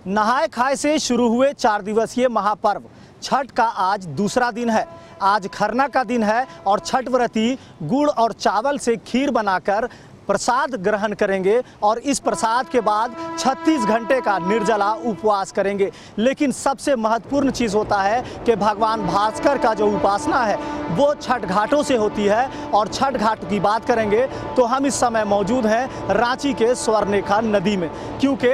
नहाय खाए से शुरू हुए 4 दिवसीय महापर्व छठ का आज दूसरा दिन है। आज खरना का दिन है और छठ व्रती गुड़ और चावल से खीर बनाकर प्रसाद ग्रहण करेंगे और इस प्रसाद के बाद 36 घंटे का निर्जला उपवास करेंगे। लेकिन सबसे महत्वपूर्ण चीज़ होता है कि भगवान भास्कर का जो उपासना है वो छठ घाटों से होती है। और छठ घाट की बात करेंगे तो हम इस समय मौजूद हैं रांची के स्वर्णरेखा नदी में, क्योंकि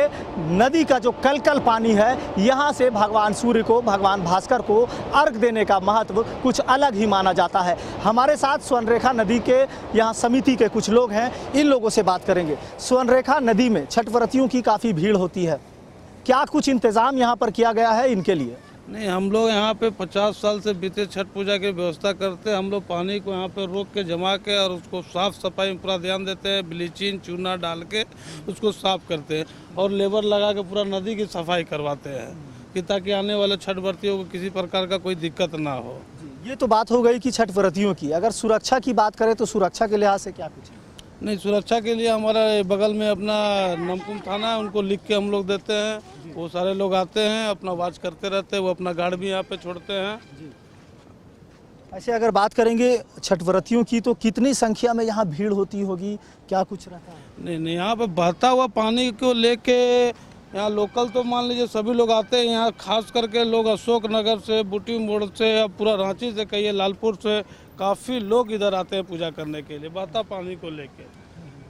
नदी का जो कलकल पानी है यहाँ से भगवान सूर्य को, भगवान भास्कर को अर्घ देने का महत्व कुछ अलग ही माना जाता है। हमारे साथ स्वर्णरेखा नदी के यहाँ समिति के कुछ लोग हैं, इन लोगों से बात करेंगे। स्वर्णरेखा नदी में छठ व्रतियों की काफ़ी भीड़ होती है, क्या कुछ इंतज़ाम यहाँ पर किया गया है इनके लिए? नहीं, हम लोग यहाँ पे 50 साल से बीते छठ पूजा की व्यवस्था करते हैं। हम लोग पानी को यहाँ पे रोक के जमा के और उसको साफ सफाई में पूरा ध्यान देते हैं। ब्लीचिंग चूना डाल के उसको साफ करते हैं और लेबर लगा के पूरा नदी की सफाई करवाते हैं कि ताकि आने वाले छठ व्रतियों को किसी प्रकार का कोई दिक्कत ना हो। ये तो बात हो गई कि छठ व्रतियों की, अगर सुरक्षा की बात करें तो सुरक्षा के लिहाज से क्या कुछ है? नहीं, सुरक्षा के लिए हमारे बगल में अपना नमकुम थाना है, उनको लिख के हम लोग देते हैं। वो सारे लोग आते हैं, अपना वॉच करते रहते हैं। वो अपना गार्ड भी यहाँ पे छोड़ते हैं। ऐसे अगर बात करेंगे छठ व्रतियों की तो कितनी संख्या में यहाँ भीड़ होती होगी, क्या कुछ रहता है? नहीं, यहाँ पे बहता हुआ पानी को लेके यहाँ लोकल तो मान लीजिए सभी लोग आते हैं। यहाँ खास करके लोग अशोक नगर से, बूटी मोड़ से, अब पूरा रांची से, कहिए लालपुर से, काफ़ी लोग इधर आते हैं पूजा करने के लिए बहता पानी को लेके।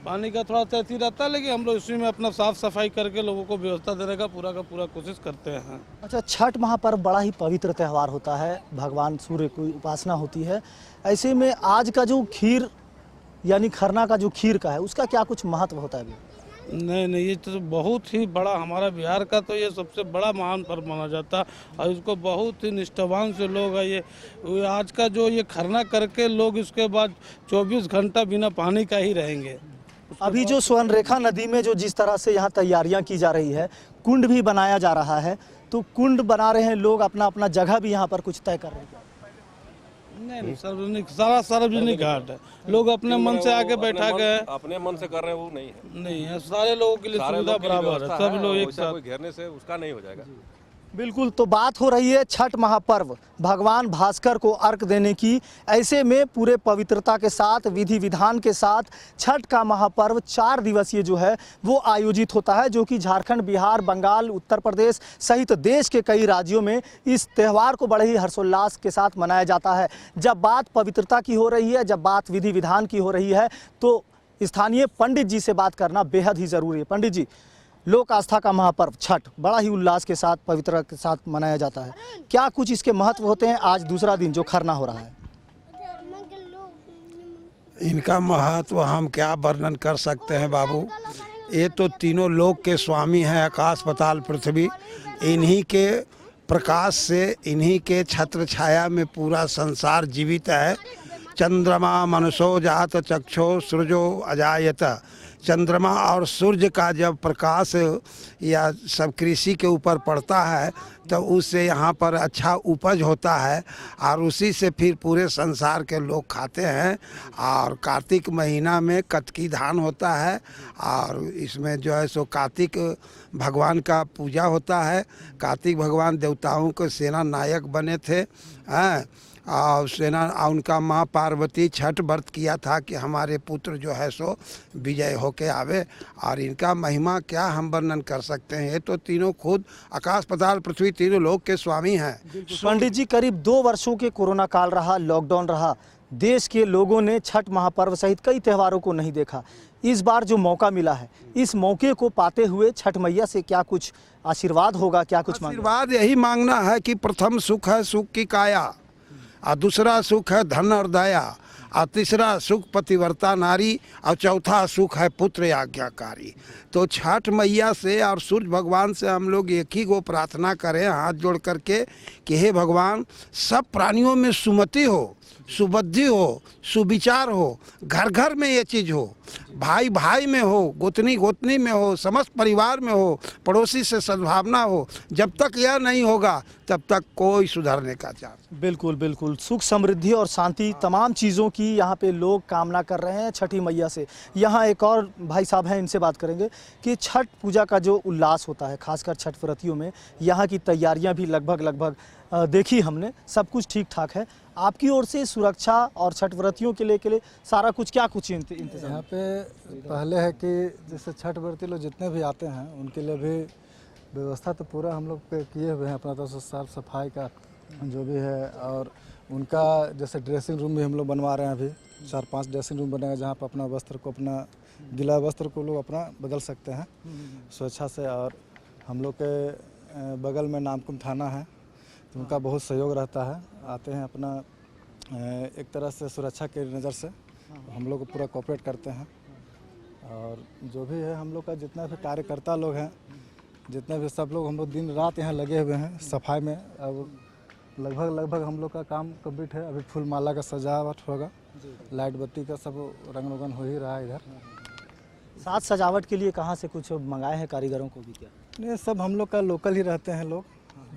पानी का थोड़ा तैथी रहता है, लेकिन हम लोग इसी में अपना साफ सफाई करके लोगों को व्यवस्था देने का पूरा कोशिश करते हैं। अच्छा, छठ महापर्व बड़ा ही पवित्र त्यौहार होता है, भगवान सूर्य की उपासना होती है। ऐसे में आज का जो खीर यानी खरना का जो खीर का है उसका क्या कुछ महत्व होता है? नहीं, ये तो बहुत ही बड़ा, हमारा बिहार का तो ये सबसे बड़ा महान पर्व माना जाता है और इसको बहुत ही निष्ठावान से लोग है। ये आज का जो ये खरना करके लोग इसके बाद 24 घंटा बिना पानी का ही रहेंगे। अभी जो स्वर्णरेखा नदी में जो जिस तरह से यहाँ तैयारियाँ की जा रही है, कुंड भी बनाया जा रहा है, तो कुंड बना रहे हैं लोग, अपना अपना जगह भी यहाँ पर कुछ तय कर रहे हैं। नहीं, सार्वजनिक, सारा सार्वजनिक घाट है। लोग अपने मन से आके बैठा गए, अपने मन से कर रहे हैं, वो नहीं है। नहीं है, सारे लोगों के लिए सुविधा बराबर है। सब लोग एक साथ घेरने से उसका नहीं हो जाएगा। बिल्कुल, तो बात हो रही है छठ महापर्व भगवान भास्कर को अर्घ देने की। ऐसे में पूरे पवित्रता के साथ, विधि विधान के साथ छठ का महापर्व 4 दिवसीय जो है वो आयोजित होता है, जो कि झारखंड, बिहार, बंगाल, उत्तर प्रदेश सहित देश के कई राज्यों में इस त्यौहार को बड़े ही हर्षोल्लास के साथ मनाया जाता है। जब बात पवित्रता की हो रही है, जब बात विधि विधान की हो रही है, तो स्थानीय पंडित जी से बात करना बेहद ही ज़रूरी है। पंडित जी, लोक आस्था का महापर्व छठ बड़ा ही उल्लास के साथ, पवित्रता के साथ मनाया जाता है, क्या कुछ इसके महत्व होते हैं? आज दूसरा दिन जो खरना हो रहा है, इनका महत्व हम क्या वर्णन कर सकते हैं बाबू। ये तो तीनों लोक के स्वामी हैं, आकाश पाताल पृथ्वी। इन्हीं के प्रकाश से, इन्हीं के छत्र छाया में पूरा संसार जीवित है। चंद्रमा मनुषो जात चक्षो सूर्यो अजायत। चंद्रमा और सूर्य का जब प्रकाश या सब कृषि के ऊपर पड़ता है तो उससे यहाँ पर अच्छा उपज होता है और उसी से फिर पूरे संसार के लोग खाते हैं। और कार्तिक महीना में कतकी धान होता है और इसमें जो है सो कार्तिक भगवान का पूजा होता है। कार्तिक भगवान देवताओं के सेना नायक बने थे हैं और सेना उनका माँ पार्वती छठ व्रत किया था कि हमारे पुत्र जो है सो विजय होके आवे। और इनका महिमा क्या हम वर्णन कर सकते हैं। ये तो तीनों खुद आकाश पाताल पृथ्वी तीनों लोक के स्वामी हैं। पंडित जी, करीब 2 वर्षों के कोरोना काल रहा, लॉकडाउन रहा, देश के लोगों ने छठ महापर्व सहित कई त्योहारों को नहीं देखा। इस बार जो मौका मिला है, इस मौके को पाते हुए छठ मैया से क्या कुछ आशीर्वाद होगा, क्या कुछ आशीर्वाद यही मांगना है कि प्रथम सुख है सुख की काया, और दूसरा सुख है धन और दया, और तीसरा सुख पतिव्रता नारी, और चौथा सुख है पुत्र आज्ञाकारी। तो छठ मैया से और सूर्य भगवान से हम लोग एक ही को प्रार्थना करें हाथ जोड़ करके कि हे भगवान, सब प्राणियों में सुमति हो, सुबुद्धि हो, सुविचार हो, घर घर में ये चीज़ हो भाई भाई में हो, गोतनी गोतनी में हो, समस्त परिवार में हो, पड़ोसी से सद्भावना हो। जब तक यह नहीं होगा तब तक कोई सुधरने का चांस। बिल्कुल बिल्कुल, सुख समृद्धि और शांति तमाम चीज़ों की यहाँ पे लोग कामना कर रहे हैं छठी मैया से। यहाँ एक और भाई साहब हैं, इनसे बात करेंगे कि छठ पूजा का जो उल्लास होता है खासकर छठ व्रतियों में, यहाँ की तैयारियाँ भी लगभग देखी हमने, सब कुछ ठीक ठाक है। आपकी ओर से सुरक्षा और छठ व्रतियों के लिए सारा कुछ क्या कुछ इंतजाम? यहाँ पे पहले है कि जैसे छठ व्रती लोग जितने भी आते हैं उनके लिए भी व्यवस्था तो पूरा हम लोग पे किए हुए हैं, अपना तरफ से साफ सफाई का जो भी है। और उनका जैसे ड्रेसिंग रूम भी हम लोग बनवा रहे हैं, अभी 4-5 ड्रेसिंग रूम बनेगा जहाँ पर अपना वस्त्र को, अपना गीला वस्त्र को लोग अपना बदल सकते हैं स्वेच्छा से। और हम लोग के बगल में नामकुम थाना है, तो उनका बहुत सहयोग रहता है। आते हैं अपना एक तरह से सुरक्षा के नज़र से हम लोग को पूरा कोऑपरेट करते हैं। और जो भी है हम लोग का जितना भी कार्यकर्ता लोग हैं, जितने भी सब लोग, हम लोग दिन रात यहाँ लगे हुए हैं सफाई में। अब लगभग हम लोग का काम कंप्लीट है। अभी फूल माला का सजावट होगा, लाइट बत्ती का सब रंग रोगन हो ही रहा है इधर। साथ सजावट के लिए कहाँ से कुछ मंगाए हैं कारीगरों को भी क्या? नहीं, सब हम लोग का लोकल ही रहते हैं, लोग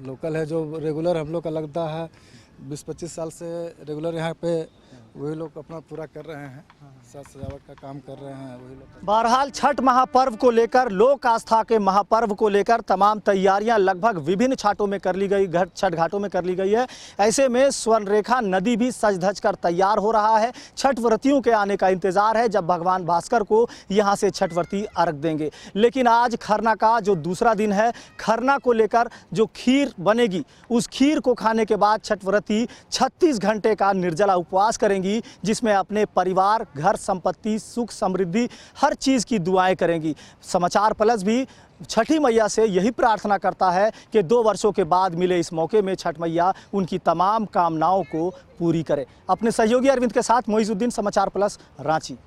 लोकल है। जो रेगुलर हम लोग का लगता है 20-25 साल से रेगुलर यहाँ पे, वही लोग अपना पूरा कर रहे हैं, साज सजावट का काम कर रहे हैं वही लोग। बहरहाल छठ महापर्व को लेकर, लोक आस्था के महापर्व को लेकर तमाम तैयारियां लगभग विभिन्न छाटों में कर ली गई, छठ घाटों में कर ली गई है। ऐसे में स्वर्णरेखा नदी भी सज धज कर तैयार हो रहा है। छठ व्रतियों के आने का इंतजार है जब भगवान भास्कर को यहाँ से छठ व्रती अर्घ देंगे। लेकिन आज खरना का जो दूसरा दिन है, खरना को लेकर जो खीर बनेगी, उस खीर को खाने के बाद छठ व्रती 36 घंटे का निर्जला उपवास करेंगी, जिसमें अपने परिवार, घर, संपत्ति, सुख समृद्धि हर चीज़ की दुआएं करेंगी। समाचार प्लस भी छठी मैया से यही प्रार्थना करता है कि 2 वर्षों के बाद मिले इस मौके में छठ मैया उनकी तमाम कामनाओं को पूरी करे। अपने सहयोगी अरविंद के साथ मोइजुद्दीन, समाचार प्लस, रांची।